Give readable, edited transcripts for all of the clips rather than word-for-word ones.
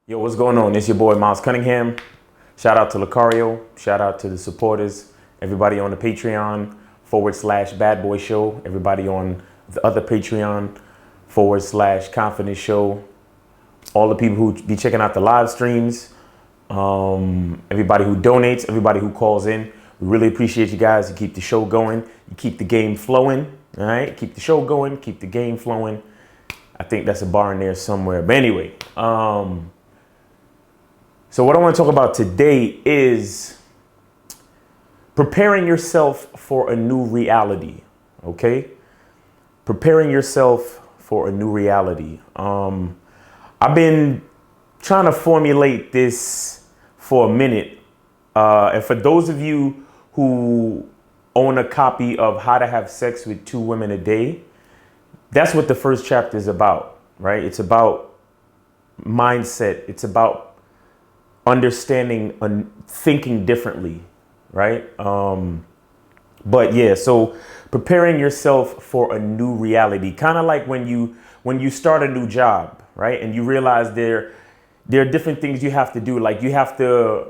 Yo, what's going on? It's your boy Miles Cunningham. Shout out to Lucario. Shout out to the supporters. Everybody on the Patreon /Bad Boy Show. Everybody on the other Patreon /Confidence Show. All the people who be checking out the live streams. Everybody who donates. Everybody who calls in. We really appreciate you guys. You keep the show going. You keep the game flowing. All right? Keep the show going. Keep the game flowing. I think that's a bar in there somewhere. But anyway, so what I want to talk about today is preparing yourself for a new reality, okay? Preparing yourself for a new reality. I've been trying to formulate this for a minute. And for those of you who own a copy of How to Have Sex with Two Women a Day, that's what the first chapter is about, right? It's about mindset. It's about understanding and thinking differently, right? But yeah, so preparing yourself for a new reality, kind of like when you start a new job, right? And you realize there are different things you have to do. Like you have to,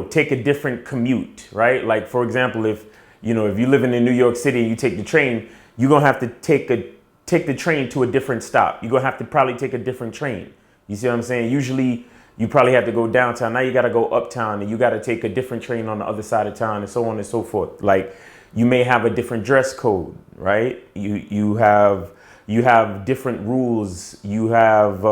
take a different commute, right? Like for example, if you're living in New York City and you take the train, you're gonna have to take the train to a different stop. You're gonna have to probably take a different train. You see what I'm saying? Usually you probably have to go downtown. Now you got to go uptown and you got to take a different train on the other side of town and so on and so forth. Like you may have a different dress code, right? You have different rules. You have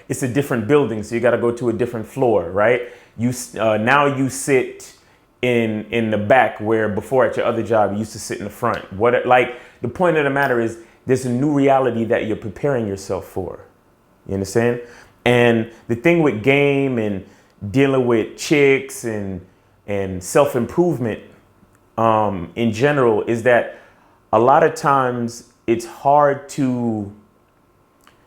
it's a different building, so you got to go to a different floor, right? Now you sit in the back where before at your other job you used to sit in the front. The point of the matter is there's a new reality that you're preparing yourself for. You understand? And the thing with game and dealing with chicks and self-improvement in general is that a lot of times it's hard to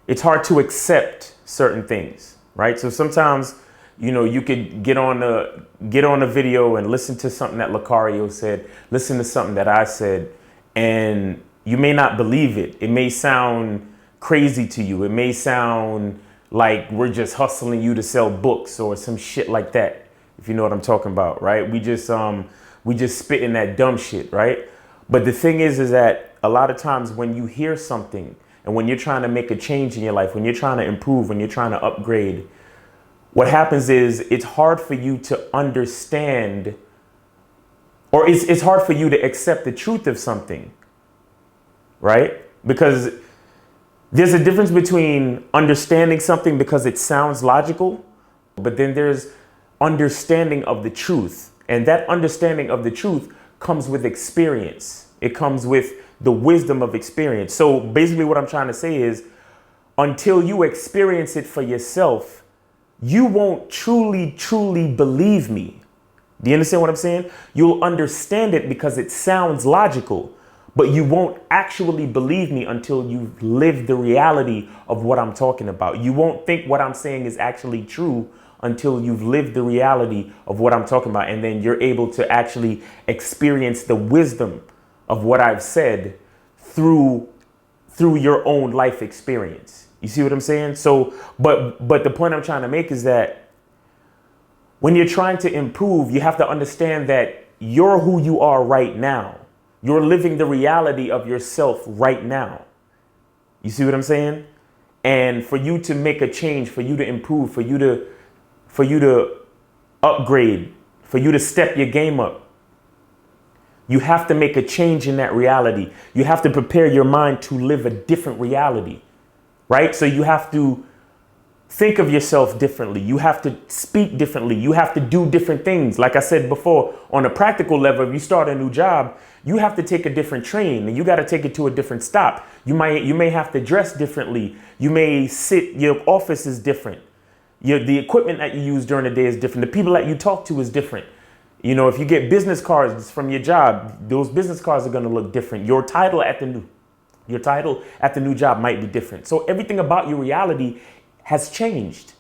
accept certain things, right? So sometimes, you could get on a video and listen to something that Lucario said, listen to something that I said, and you may not believe it. It may sound crazy to you. It may sound like we're just hustling you to sell books or some shit like that, if you know what I'm talking about, right? We just spitting that dumb shit, right? But the thing is that a lot of times when you hear something and when you're trying to make a change in your life, when you're trying to improve, when you're trying to upgrade, what happens is it's hard for you to understand, or it's hard for you to accept the truth of something, right? Because there's a difference between understanding something because it sounds logical, but then there's understanding of the truth. And that understanding of the truth comes with experience. It comes with the wisdom of experience. So basically what I'm trying to say is until you experience it for yourself, you won't truly believe me. Do you understand what I'm saying? You'll understand it because it sounds logical. But you won't actually believe me until you've lived the reality of what I'm talking about. You won't think what I'm saying is actually true until you've lived the reality of what I'm talking about. And then you're able to actually experience the wisdom of what I've said through your own life experience. You see what I'm saying? So, but the point I'm trying to make is that when you're trying to improve, you have to understand that you're who you are right now. You're living the reality of yourself right now. You see what I'm saying? And for you to make a change, for you to improve, for you to upgrade, for you to step your game up, you have to make a change in that reality. You have to prepare your mind to live a different reality, right? So you have to think of yourself differently. You have to speak differently. You have to do different things. Like I said before, on a practical level, if you start a new job, you have to take a different train and you got to take it to a different stop. You may have to dress differently. You may sit, your office is different. The equipment that you use during the day is different. The people that you talk to is different. If you get business cards from your job, those business cards are going to look different. Your title at the new job might be different. So everything about your reality has changed.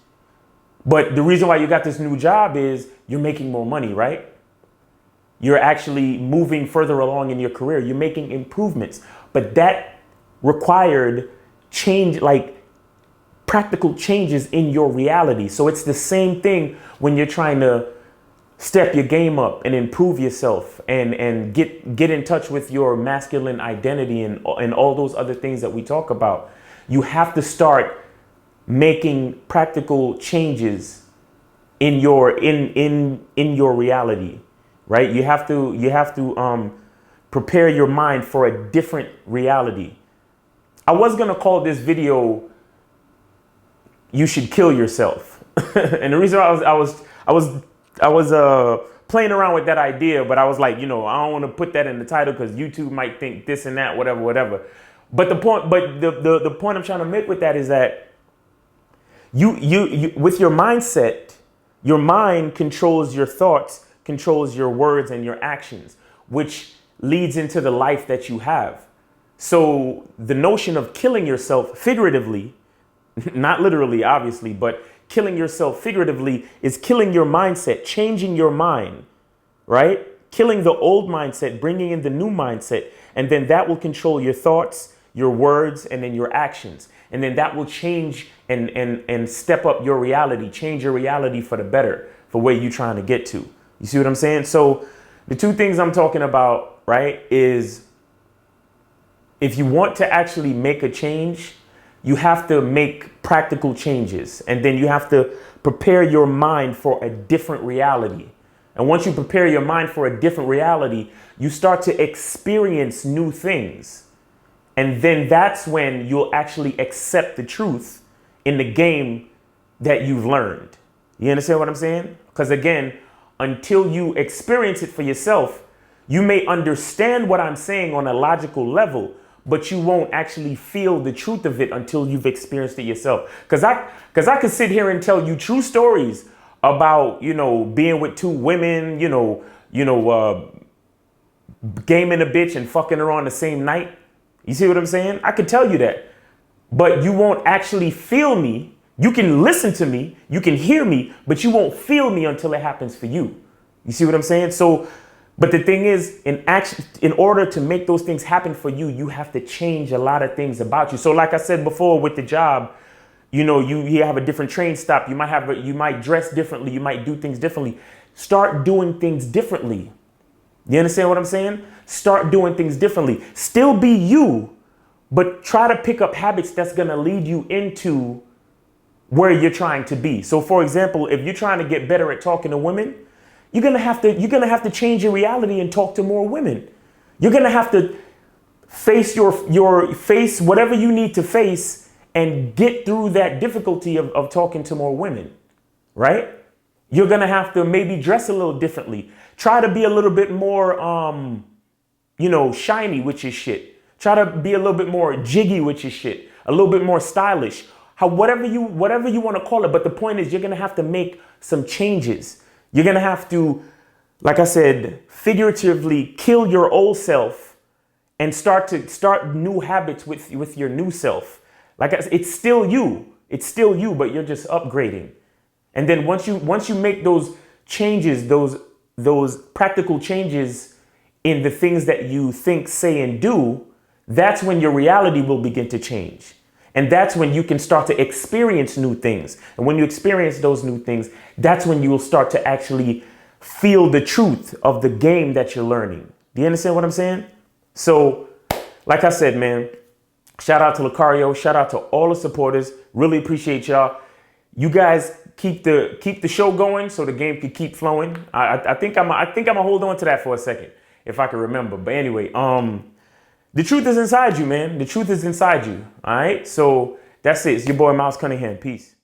But the reason why you got this new job is you're making more money, right? You're actually moving further along in your career. You're making improvements. But that required change, like practical changes in your reality. So it's the same thing when you're trying to step your game up and improve yourself and get in touch with your masculine identity and all those other things that we talk about. You have to start making practical changes in your reality, right? You have to prepare your mind for a different reality. I was gonna call this video "You Should Kill Yourself," and the reason I was playing around with that idea, but I was like, I don't want to put that in the title because YouTube might think this and that, whatever. But the point I'm trying to make with that is that you with your mindset, your mind controls your thoughts, controls your words and your actions, which leads into the life that you have. So the notion of killing yourself figuratively, not literally, obviously, but killing yourself figuratively is killing your mindset, changing your mind, right? Killing the old mindset, bringing in the new mindset. And then that will control your thoughts, your words, and then your actions. And then that will change and step up your reality, change your reality for the better, for where you're trying to get to. You see what I'm saying? So the two things I'm talking about, right, is if you want to actually make a change, you have to make practical changes, and then you have to prepare your mind for a different reality. And once you prepare your mind for a different reality, you start to experience new things. And then that's when you'll actually accept the truth in the game that you've learned. You understand what I'm saying? Because again, until you experience it for yourself, you may understand what I'm saying on a logical level, but you won't actually feel the truth of it until you've experienced it yourself. Because I could sit here and tell you true stories about, being with two women, gaming a bitch and fucking her on the same night. You see what I'm saying? I could tell you that, but you won't actually feel me. You can listen to me, you can hear me, but you won't feel me until it happens for you. You see what I'm saying? So, but the thing is, in order to make those things happen for you, you have to change a lot of things about you. So like I said before with the job, you have a different train stop. You might dress differently. You might do things differently. Start doing things differently. You understand what I'm saying? Start doing things differently. Still be you, but try to pick up habits that's going to lead you into where you're trying to be. So for example, if you're trying to get better at talking to women, you're gonna have to change your reality and talk to more women. You're gonna have to face face whatever you need to face and get through that difficulty of talking to more women, right? You're gonna have to maybe dress a little differently. Try to be a little bit more, shiny with your shit. Try to be a little bit more jiggy with your shit. A little bit more stylish. Whatever you want to call it. But the point is, you're gonna have to make some changes. You're going to have to, like I said, figuratively kill your old self and start new habits with your new self. Like it's still you. It's still you, but you're just upgrading. And then once you make those changes, those practical changes in the things that you think, say, and do, that's when your reality will begin to change. And that's when you can start to experience new things. And when you experience those new things, that's when you will start to actually feel the truth of the game that you're learning. Do you understand what I'm saying? So, like I said, man, shout out to Lucario. Shout out to all the supporters. Really appreciate y'all. You guys keep the show going so the game can keep flowing. I think I'm gonna hold on to that for a second if I can remember. But anyway, the truth is inside you, man. The truth is inside you. All right. So that's it. It's your boy, Miles Cunningham. Peace.